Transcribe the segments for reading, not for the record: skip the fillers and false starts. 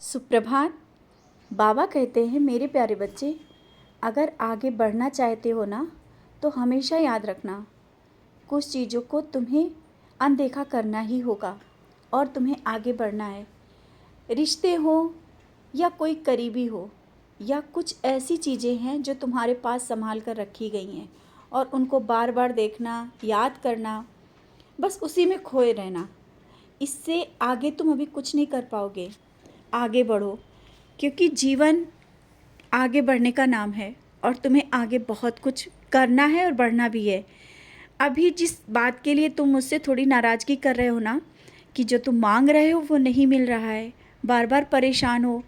सुप्रभात। बाबा कहते हैं, मेरे प्यारे बच्चे, अगर आगे बढ़ना चाहते हो ना तो हमेशा याद रखना, कुछ चीज़ों को तुम्हें अनदेखा करना ही होगा और तुम्हें आगे बढ़ना है। रिश्ते हो या कोई करीबी हो या कुछ ऐसी चीज़ें हैं जो तुम्हारे पास संभाल कर रखी गई हैं और उनको बार बार देखना, याद करना, बस उसी में खोए रहना, इससे आगे तुम अभी कुछ नहीं कर पाओगे। आगे बढ़ो, क्योंकि जीवन आगे बढ़ने का नाम है और तुम्हें आगे बहुत कुछ करना है और बढ़ना भी है। अभी जिस बात के लिए तुम मुझसे थोड़ी नाराज़गी कर रहे हो ना, कि जो तुम मांग रहे हो वो नहीं मिल रहा है, बार बार परेशान हो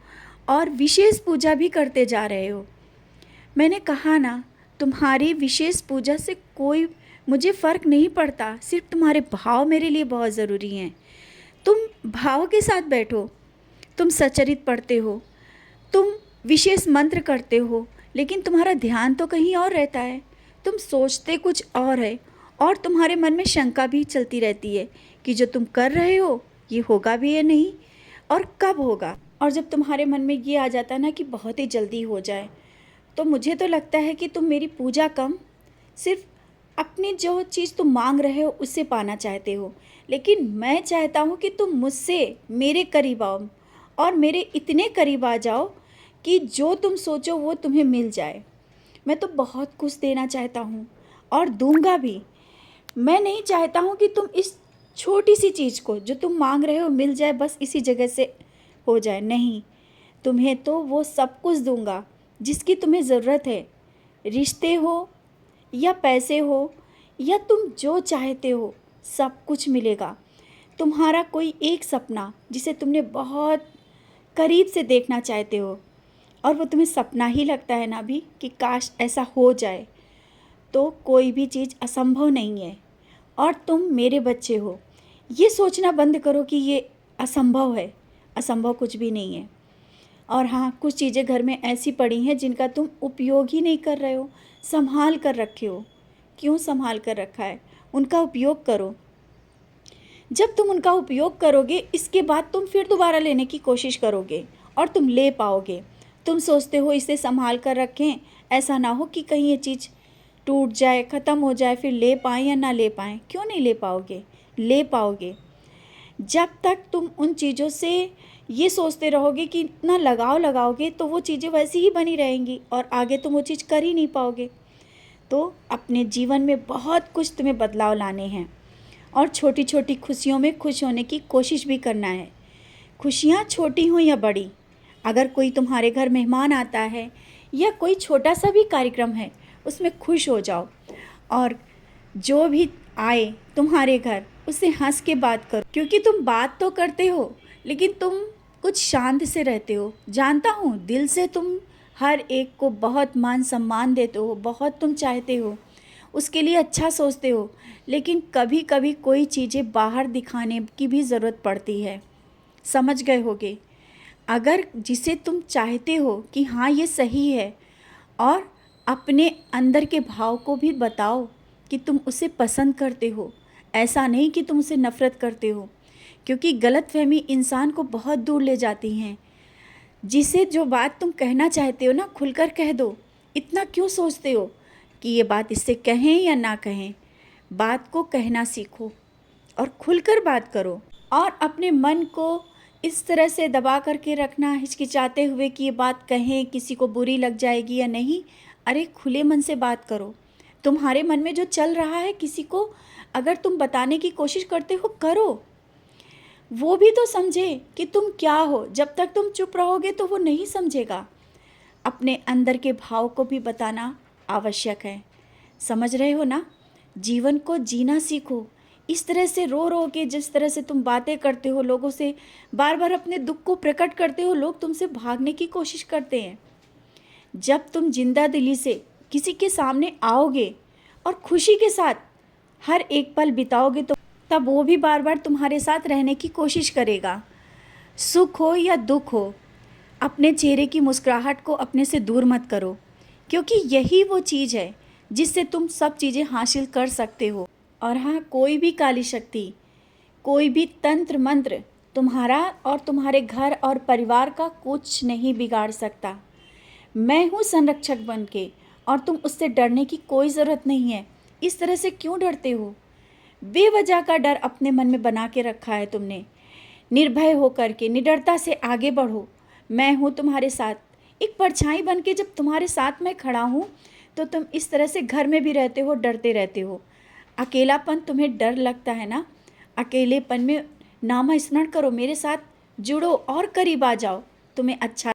और विशेष पूजा भी करते जा रहे हो। मैंने कहा ना, तुम्हारी विशेष पूजा से कोई मुझे फ़र्क नहीं पड़ता, सिर्फ तुम्हारे भाव मेरे लिए बहुत ज़रूरी हैं। तुम भाव के साथ बैठो, तुम सचरित पढ़ते हो, तुम विशेष मंत्र करते हो, लेकिन तुम्हारा ध्यान तो कहीं और रहता है, तुम सोचते कुछ और है और तुम्हारे मन में शंका भी चलती रहती है कि जो तुम कर रहे हो ये होगा भी या नहीं और कब होगा। और जब तुम्हारे मन में ये आ जाता है ना कि बहुत ही जल्दी हो जाए, तो मुझे तो लगता है कि तुम मेरी पूजा कम, सिर्फ अपनी जो चीज़ तुम मांग रहे हो उससे पाना चाहते हो। लेकिन मैं चाहता हूँ कि तुम मुझसे मेरे करीब आओ और मेरे इतने करीब आ जाओ कि जो तुम सोचो वो तुम्हें मिल जाए। मैं तो बहुत कुछ देना चाहता हूँ और दूंगा भी। मैं नहीं चाहता हूँ कि तुम इस छोटी सी चीज़ को जो तुम मांग रहे हो मिल जाए, बस इसी जगह से हो जाए। नहीं, तुम्हें तो वो सब कुछ दूंगा जिसकी तुम्हें ज़रूरत है। रिश्ते हो या पैसे हो या तुम जो चाहते हो सब कुछ मिलेगा। तुम्हारा कोई एक सपना जिसे तुमने बहुत करीब से देखना चाहते हो और वो तुम्हें सपना ही लगता है ना भी कि काश ऐसा हो जाए, तो कोई भी चीज़ असंभव नहीं है। और तुम मेरे बच्चे हो, ये सोचना बंद करो कि ये असंभव है। असंभव कुछ भी नहीं है। और हाँ, कुछ चीज़ें घर में ऐसी पड़ी हैं जिनका तुम उपयोग ही नहीं कर रहे हो, संभाल कर रखे हो। क्यों संभाल कर रखा है? उनका उपयोग करो। जब तुम उनका उपयोग करोगे, इसके बाद तुम फिर दोबारा लेने की कोशिश करोगे और तुम ले पाओगे। तुम सोचते हो इसे संभाल कर रखें, ऐसा ना हो कि कहीं ये चीज़ टूट जाए, ख़त्म हो जाए, फिर ले पाएँ या ना ले पाएँ। क्यों नहीं ले पाओगे? ले पाओगे। जब तक तुम उन चीज़ों से ये सोचते रहोगे कि इतना लगाव लगाओगे तो वो चीज़ें वैसी ही बनी रहेंगी और आगे तुम वो चीज़ कर ही नहीं पाओगे। तो अपने जीवन में बहुत कुछ तुम्हें बदलाव लाने हैं और छोटी छोटी खुशियों में खुश होने की कोशिश भी करना है। खुशियाँ छोटी हों या बड़ी, अगर कोई तुम्हारे घर मेहमान आता है या कोई छोटा सा भी कार्यक्रम है, उसमें खुश हो जाओ और जो भी आए तुम्हारे घर उससे हंस के बात करो। क्योंकि तुम बात तो करते हो लेकिन तुम कुछ शांत से रहते हो। जानता हूँ, दिल से तुम हर एक को बहुत मान सम्मान देते हो, बहुत तुम चाहते हो, उसके लिए अच्छा सोचते हो, लेकिन कभी कभी कोई चीज़ें बाहर दिखाने की भी ज़रूरत पड़ती है। समझ गए होगे? अगर जिसे तुम चाहते हो कि हाँ ये सही है, और अपने अंदर के भाव को भी बताओ कि तुम उसे पसंद करते हो, ऐसा नहीं कि तुम उसे नफ़रत करते हो, क्योंकि गलतफहमी इंसान को बहुत दूर ले जाती हैं। जिसे जो बात तुम कहना चाहते हो ना, खुलकर कह दो। इतना क्यों सोचते हो कि ये बात इससे कहें या ना कहें? बात को कहना सीखो और खुलकर बात करो। और अपने मन को इस तरह से दबा करके रखना, हिचकिचाते हुए कि ये बात कहें, किसी को बुरी लग जाएगी या नहीं। अरे खुले मन से बात करो। तुम्हारे मन में जो चल रहा है, किसी को अगर तुम बताने की कोशिश करते हो, करो। वो भी तो समझे कि तुम क्या हो। जब तक तुम चुप रहोगे तो वो नहीं समझेगा। अपने अंदर के भाव को भी बताना आवश्यक है। समझ रहे हो ना? जीवन को जीना सीखो। इस तरह से रो रो के जिस तरह से तुम बातें करते हो, लोगों से बार बार अपने दुख को प्रकट करते हो, लोग तुमसे भागने की कोशिश करते हैं। जब तुम जिंदा दिली से किसी के सामने आओगे और खुशी के साथ हर एक पल बिताओगे, तो तब वो भी बार बार तुम्हारे साथ रहने की कोशिश करेगा। सुख हो या दुख हो, अपने चेहरे की मुस्कुराहट को अपने से दूर मत करो, क्योंकि यही वो चीज़ है जिससे तुम सब चीज़ें हासिल कर सकते हो। और हाँ, कोई भी काली शक्ति, कोई भी तंत्र मंत्र तुम्हारा और तुम्हारे घर और परिवार का कुछ नहीं बिगाड़ सकता। मैं हूँ संरक्षक बन के, और तुम उससे डरने की कोई ज़रूरत नहीं है। इस तरह से क्यों डरते हो? बेवजह का डर अपने मन में बना के रखा है तुमने। निर्भय होकर के निडरता से आगे बढ़ो। मैं हूँ तुम्हारे साथ। एक परछाई बन के जब तुम्हारे साथ मैं खड़ा हूँ तो तुम इस तरह से घर में भी रहते हो, डरते रहते हो। अकेलापन तुम्हें डर लगता है ना? अकेलेपन में नाम स्मरण करो, मेरे साथ जुड़ो और करीब आ जाओ, तुम्हें अच्छा